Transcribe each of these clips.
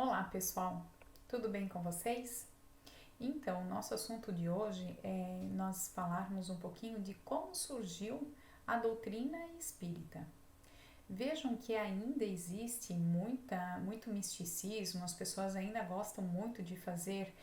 Olá, pessoal. Tudo bem com vocês? Então, nosso assunto de hoje é nós falarmos um pouquinho de como surgiu a doutrina espírita. Vejam que ainda existe muito misticismo, as pessoas ainda gostam muito de fazer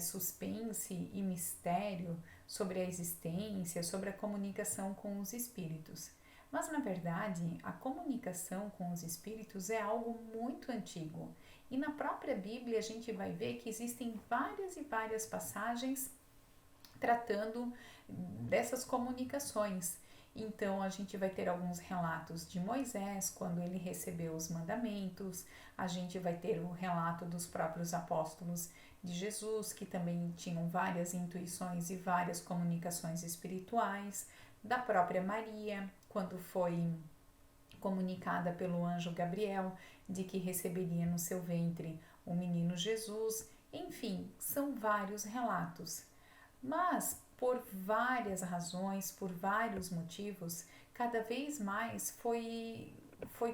suspense e mistério sobre a existência, sobre a comunicação com os espíritos. Mas na verdade, a comunicação com os espíritos é algo muito antigo. E na própria Bíblia a gente vai ver que existem várias e várias passagens tratando dessas comunicações. Então a gente vai ter alguns relatos de Moisés quando ele recebeu os mandamentos, a gente vai ter o relato dos próprios apóstolos de Jesus que também tinham várias intuições e várias comunicações espirituais, da própria Maria quando foi comunicada pelo anjo Gabriel de que receberia no seu ventre o menino Jesus. Enfim, são vários relatos. Mas, por várias razões, por vários motivos, cada vez mais foi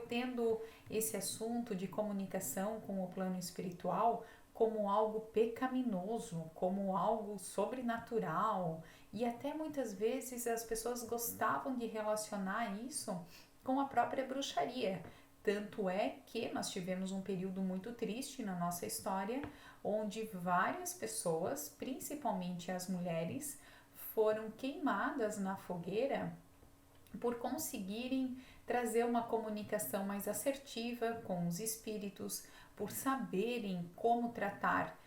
tendo esse assunto de comunicação com o plano espiritual como algo pecaminoso, como algo sobrenatural, e até muitas vezes as pessoas gostavam de relacionar isso com a própria bruxaria. Tanto é que nós tivemos um período muito triste na nossa história, onde várias pessoas, principalmente as mulheres, foram queimadas na fogueira por conseguirem trazer uma comunicação mais assertiva com os espíritos, por saberem como tratar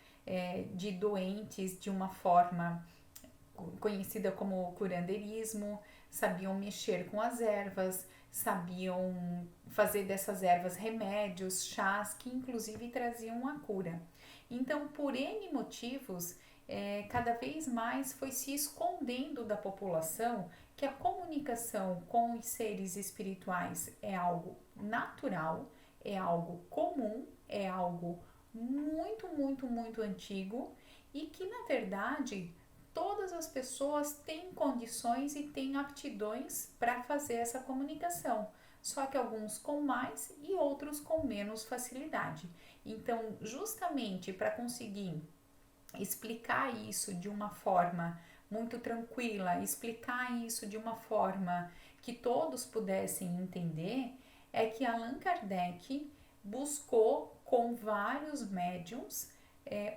de doentes de uma forma conhecida como curanderismo, sabiam mexer com as ervas, sabiam fazer dessas ervas remédios, chás que inclusive traziam a cura. Então, por N motivos, cada vez mais foi se escondendo da população que a comunicação com os seres espirituais é algo natural, é algo comum, é algo muito antigo e que, na verdade, todas as pessoas têm condições e têm aptidões para fazer essa comunicação, só que alguns com mais e outros com menos facilidade. Então, justamente para conseguir explicar isso de uma forma muito tranquila, explicar isso de uma forma que todos pudessem entender, é que Allan Kardec buscou com vários médiums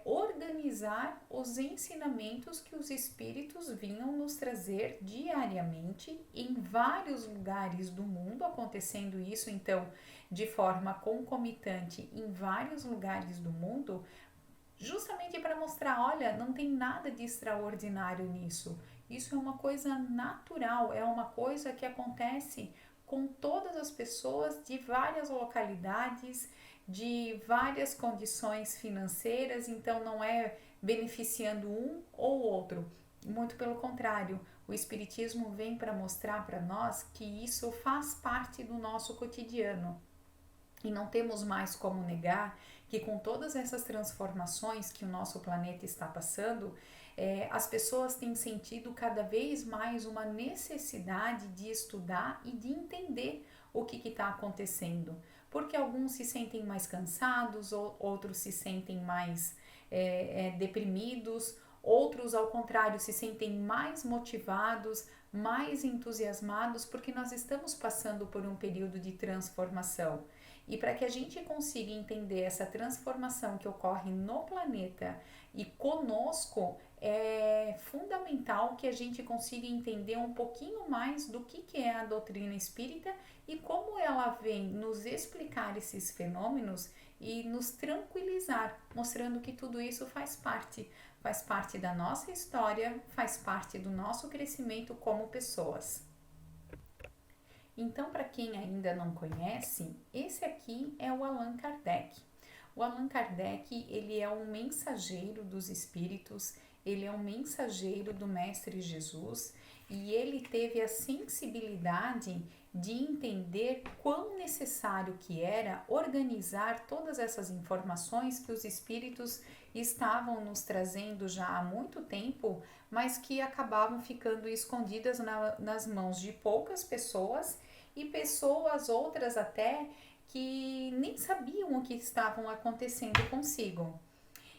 organizar os ensinamentos que os espíritos vinham nos trazer diariamente em vários lugares do mundo, acontecendo isso então de forma concomitante em vários lugares do mundo, justamente para mostrar, olha, não tem nada de extraordinário nisso. Isso é uma coisa natural, é uma coisa que acontece com todas as pessoas de várias localidades, de várias condições financeiras, então não é beneficiando um ou outro. Muito pelo contrário, o Espiritismo vem para mostrar para nós que isso faz parte do nosso cotidiano. E não temos mais como negar que com todas essas transformações que o nosso planeta está passando, as pessoas têm sentido cada vez mais uma necessidade de estudar e de entender o que está acontecendo. Porque alguns se sentem mais cansados, outros se sentem mais deprimidos, outros, ao contrário, se sentem mais motivados, mais entusiasmados, porque nós estamos passando por um período de transformação. E para que a gente consiga entender essa transformação que ocorre no planeta e conosco, é fundamental que a gente consiga entender um pouquinho mais do que é a doutrina espírita e como ela vem nos explicar esses fenômenos e nos tranquilizar, mostrando que tudo isso faz parte da nossa história, faz parte do nosso crescimento como pessoas. Então, para quem ainda não conhece, esse aqui é o Allan Kardec. O Allan Kardec, ele é um mensageiro dos espíritos, ele é um mensageiro do Mestre Jesus e ele teve a sensibilidade de entender quão necessário que era organizar todas essas informações que os espíritos estavam nos trazendo já há muito tempo, mas que acabavam ficando escondidas nas mãos de poucas pessoas e pessoas outras até que nem sabiam o que estavam acontecendo consigo.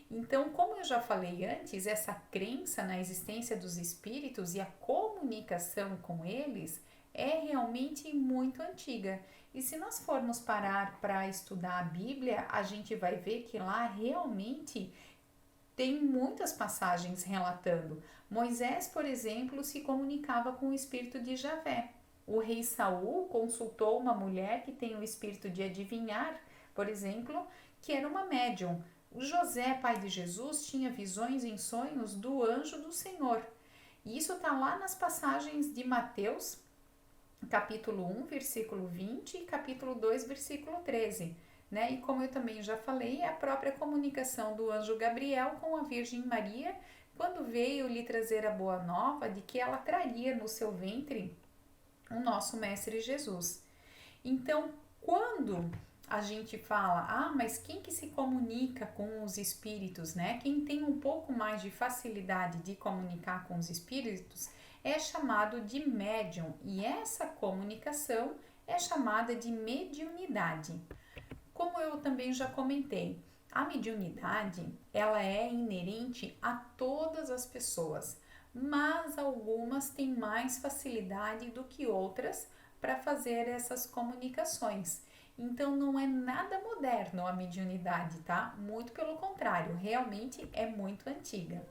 Então, como eu já falei antes, essa crença na existência dos espíritos e a comunicação com eles é realmente muito antiga. E se nós formos parar para estudar a Bíblia, a gente vai ver que lá realmente tem muitas passagens relatando. Moisés, por exemplo, se comunicava com o espírito de Javé. O rei Saul consultou uma mulher que tem o espírito de adivinhar, por exemplo, que era uma médium. O José, pai de Jesus, tinha visões em sonhos do anjo do Senhor. E isso está lá nas passagens de Mateus, capítulo 1, versículo 20 e capítulo 2, versículo 13. Né? E como eu também já falei, é a própria comunicação do anjo Gabriel com a Virgem Maria, quando veio lhe trazer a boa nova de que ela traria no seu ventre o nosso Mestre Jesus. Então, quando a gente fala, mas quem que se comunica com os espíritos, né? Quem tem um pouco mais de facilidade de comunicar com os espíritos é chamado de médium, e essa comunicação é chamada de mediunidade. Como eu também já comentei, a mediunidade, ela é inerente a todas as pessoas, mas algumas têm mais facilidade do que outras para fazer essas comunicações. Então não é nada moderno a mediunidade, tá? Muito pelo contrário, realmente é muito antiga.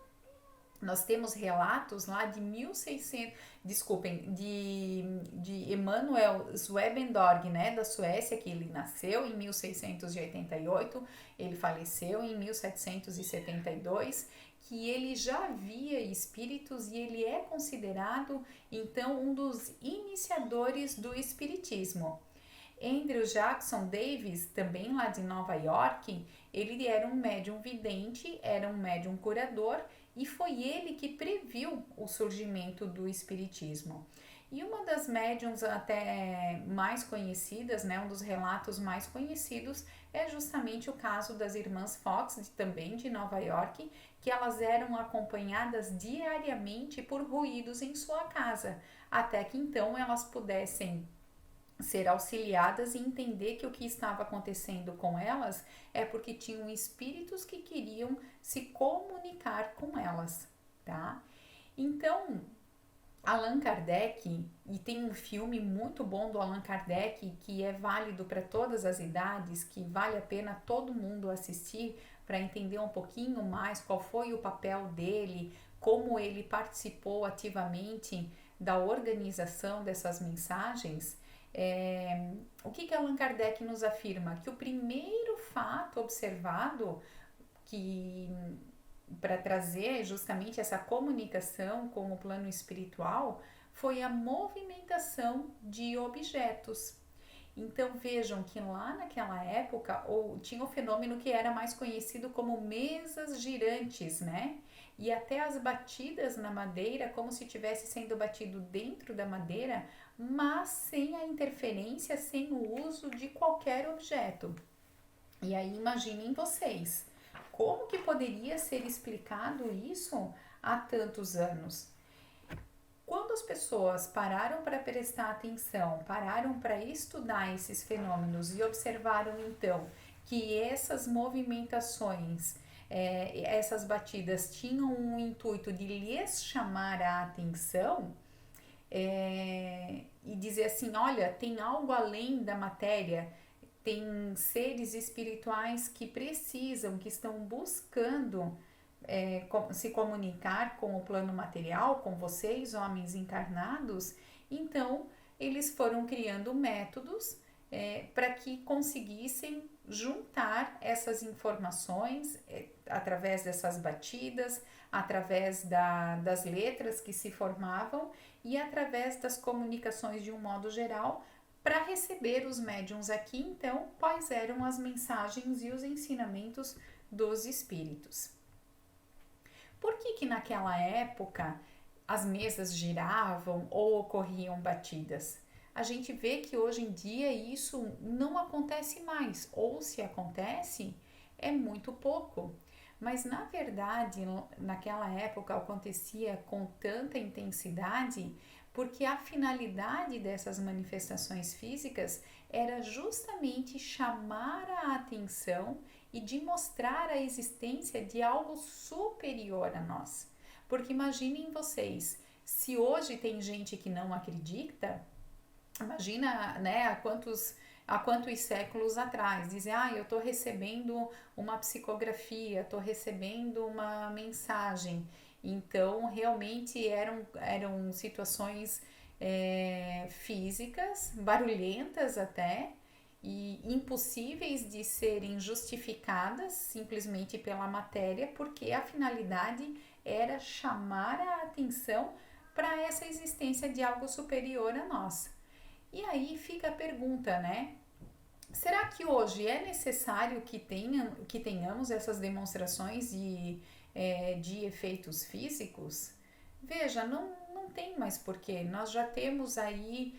Nós temos relatos lá de 1600, desculpem, de Emanuel Swedenborg, né, da Suécia, que ele nasceu em 1688, ele faleceu em 1772, que ele já via espíritos e ele é considerado, então, um dos iniciadores do espiritismo. Andrew Jackson Davis, também lá de Nova York, ele era um médium vidente, era um médium curador, e foi ele que previu o surgimento do espiritismo. E uma das médiums até mais conhecidas, né, um dos relatos mais conhecidos, é justamente o caso das irmãs Fox, também de Nova York, que elas eram acompanhadas diariamente por ruídos em sua casa, até que então elas pudessem ser auxiliadas e entender que o que estava acontecendo com elas é porque tinham espíritos que queriam se comunicar com elas, tá? Então, Allan Kardec, e tem um filme muito bom do Allan Kardec que é válido para todas as idades, que vale a pena todo mundo assistir para entender um pouquinho mais qual foi o papel dele, como ele participou ativamente da organização dessas mensagens. O que Allan Kardec nos afirma? Que o primeiro fato observado que para trazer justamente essa comunicação com o plano espiritual foi a movimentação de objetos. Então vejam que lá naquela época tinha o fenômeno que era mais conhecido como mesas girantes, né? E até as batidas na madeira, como se estivesse sendo batido dentro da madeira, mas sem a interferência, sem o uso de qualquer objeto. E aí imaginem vocês, como que poderia ser explicado isso há tantos anos? Quando as pessoas pararam para prestar atenção, pararam para estudar esses fenômenos e observaram então que essas movimentações, essas batidas tinham um intuito de lhes chamar a atenção, e dizer assim, olha, tem algo além da matéria, tem seres espirituais que precisam, que estão buscando se comunicar com o plano material, com vocês, homens encarnados. Então, eles foram criando métodos para que conseguissem juntar essas informações através dessas batidas, através das letras que se formavam e através das comunicações de um modo geral, para receber os médiuns aqui, então, quais eram as mensagens e os ensinamentos dos espíritos. Por que naquela época as mesas giravam ou ocorriam batidas? A gente vê que hoje em dia isso não acontece mais, ou se acontece, é muito pouco. Mas na verdade, naquela época acontecia com tanta intensidade porque a finalidade dessas manifestações físicas era justamente chamar a atenção e de mostrar a existência de algo superior a nós. Porque imaginem vocês, se hoje tem gente que não acredita, imagina, né, há quantos séculos atrás, dizem, eu estou recebendo uma psicografia, estou recebendo uma mensagem. Então, realmente eram situações físicas, barulhentas até, e impossíveis de serem justificadas simplesmente pela matéria, porque a finalidade era chamar a atenção para essa existência de algo superior a nós. E aí fica a pergunta, né? Será que hoje é necessário que tenhamos essas demonstrações de efeitos físicos? Veja, não tem mais porquê. Nós já temos aí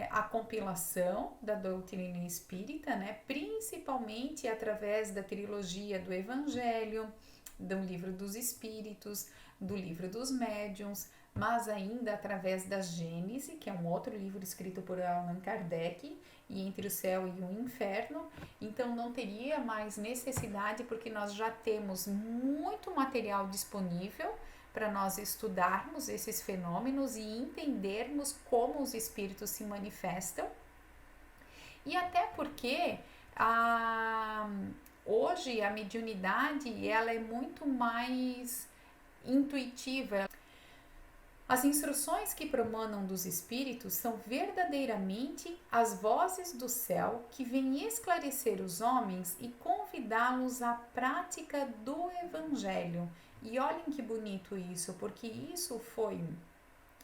a compilação da doutrina espírita, né? Principalmente através da trilogia do Evangelho, do Livro dos Espíritos, do Livro dos Médiuns, mas ainda através da Gênese, que é um outro livro escrito por Allan Kardec, e Entre o Céu e o Inferno. Então não teria mais necessidade, porque nós já temos muito material disponível para nós estudarmos esses fenômenos e entendermos como os espíritos se manifestam. E até porque hoje a mediunidade ela é muito mais intuitiva. As instruções que promanam dos espíritos são verdadeiramente as vozes do céu que vêm esclarecer os homens e convidá-los à prática do evangelho. E olhem que bonito isso, porque isso foi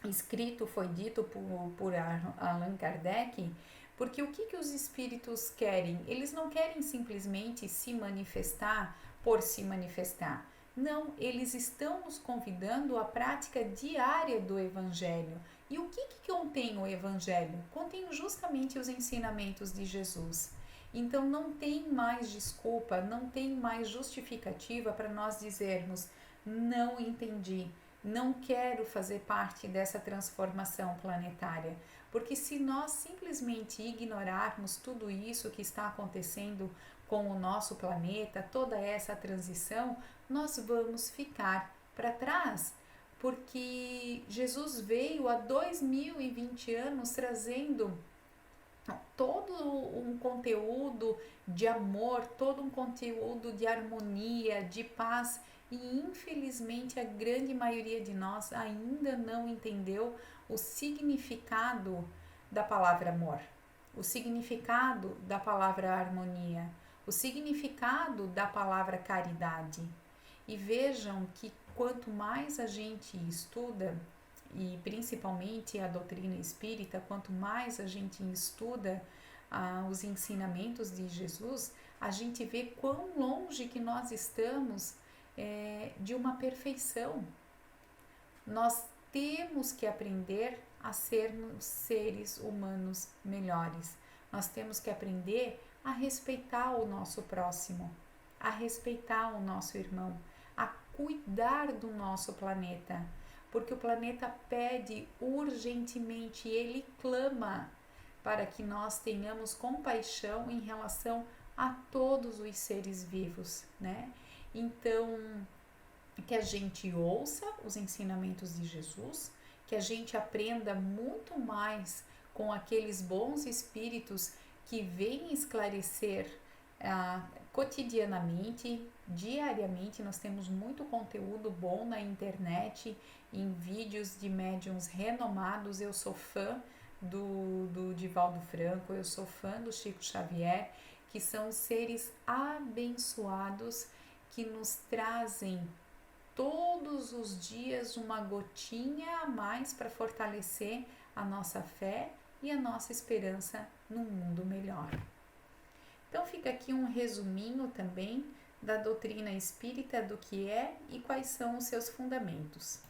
escrito, foi dito por Allan Kardec, porque o que os espíritos querem? Eles não querem simplesmente se manifestar por se manifestar. Não, eles estão nos convidando à prática diária do Evangelho. E o que contém o Evangelho? Contém justamente os ensinamentos de Jesus. Então não tem mais desculpa, não tem mais justificativa para nós dizermos não entendi, não quero fazer parte dessa transformação planetária. Porque se nós simplesmente ignorarmos tudo isso que está acontecendo com o nosso planeta, toda essa transição, nós vamos ficar para trás, porque Jesus veio há 2020 anos trazendo todo um conteúdo de amor, todo um conteúdo de harmonia, de paz, e infelizmente a grande maioria de nós ainda não entendeu o significado da palavra amor, o significado da palavra harmonia, o significado da palavra caridade. E vejam que quanto mais a gente estuda, e principalmente a doutrina espírita, quanto mais a gente estuda os ensinamentos de Jesus, a gente vê quão longe que nós estamos de uma perfeição. Nós temos que aprender a sermos seres humanos melhores. Nós temos que aprender a respeitar o nosso próximo, a respeitar o nosso irmão, a cuidar do nosso planeta, porque o planeta pede urgentemente, ele clama para que nós tenhamos compaixão em relação a todos os seres vivos, né? Então, que a gente ouça os ensinamentos de Jesus, que a gente aprenda muito mais com aqueles bons espíritos que vêm esclarecer cotidianamente, diariamente. Nós temos muito conteúdo bom na internet, em vídeos de médiuns renomados. Eu sou fã do Divaldo Franco, eu sou fã do Chico Xavier, que são seres abençoados que nos trazem todos os dias uma gotinha a mais para fortalecer a nossa fé e a nossa esperança num mundo melhor. Então fica aqui um resuminho também da doutrina espírita, do que é e quais são os seus fundamentos.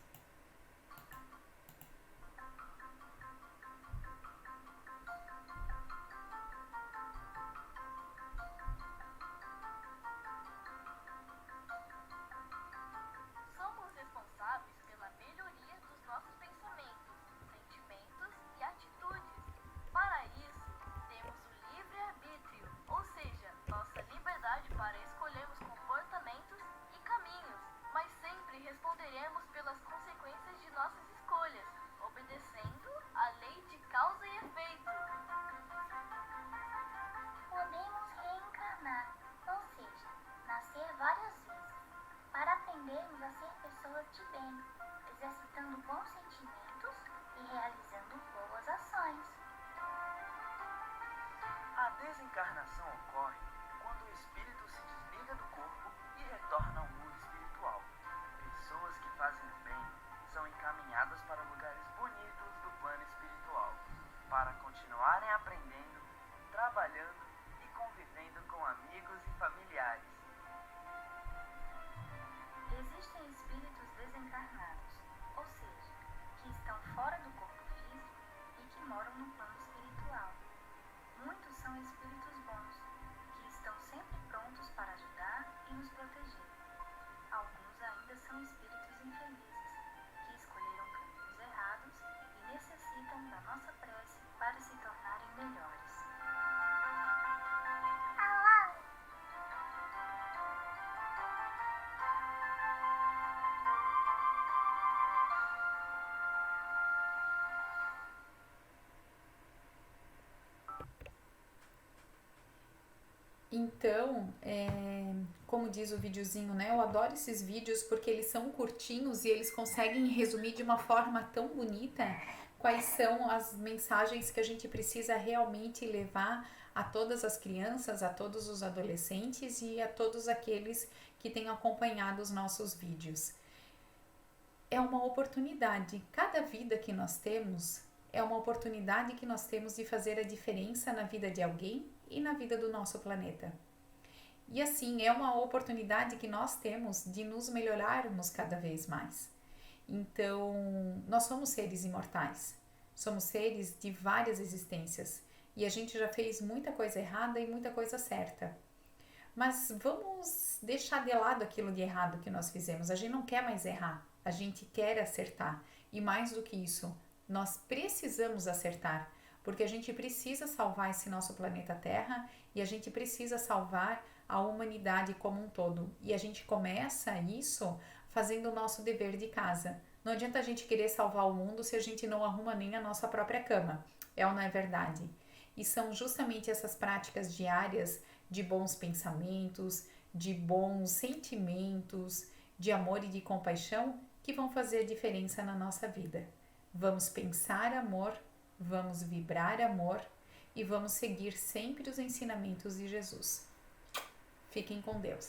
Somos responsáveis pela melhoria dos nossos pensamentos, sentimentos sente bem, exercitando bons sentimentos e realizando boas ações. A desencarnação ocorre quando o espírito se desliga do corpo e retorna ao mundo espiritual. Pessoas que fazem o bem são encaminhadas para lugares bonitos do plano espiritual, para continuarem aprendendo, trabalhando e convivendo com amigos e familiares. Existem espíritos desencarnados, ou seja, que estão fora do corpo físico e que moram no plano espiritual. Muitos são espíritos bons, que estão sempre prontos para ajudar e nos proteger. Alguns ainda são espíritos infelizes, que escolheram caminhos errados e necessitam da nossa prece para se tornarem melhores. Então, como diz o videozinho, né? Eu adoro esses vídeos porque eles são curtinhos e eles conseguem resumir de uma forma tão bonita quais são as mensagens que a gente precisa realmente levar a todas as crianças, a todos os adolescentes e a todos aqueles que têm acompanhado os nossos vídeos. É uma oportunidade, cada vida que nós temos é uma oportunidade que nós temos de fazer a diferença na vida de alguém e na vida do nosso planeta. E assim, é uma oportunidade que nós temos de nos melhorarmos cada vez mais. Então, nós somos seres imortais, somos seres de várias existências e a gente já fez muita coisa errada e muita coisa certa. Mas vamos deixar de lado aquilo de errado que nós fizemos. A gente não quer mais errar, a gente quer acertar. E mais do que isso, nós precisamos acertar, porque a gente precisa salvar esse nosso planeta Terra e a gente precisa salvar a humanidade como um todo. E a gente começa isso fazendo o nosso dever de casa. Não adianta a gente querer salvar o mundo se a gente não arruma nem a nossa própria cama. É ou não é verdade? E são justamente essas práticas diárias de bons pensamentos, de bons sentimentos, de amor e de compaixão que vão fazer a diferença na nossa vida. Vamos pensar amor, vamos vibrar amor e vamos seguir sempre os ensinamentos de Jesus. Fiquem com Deus.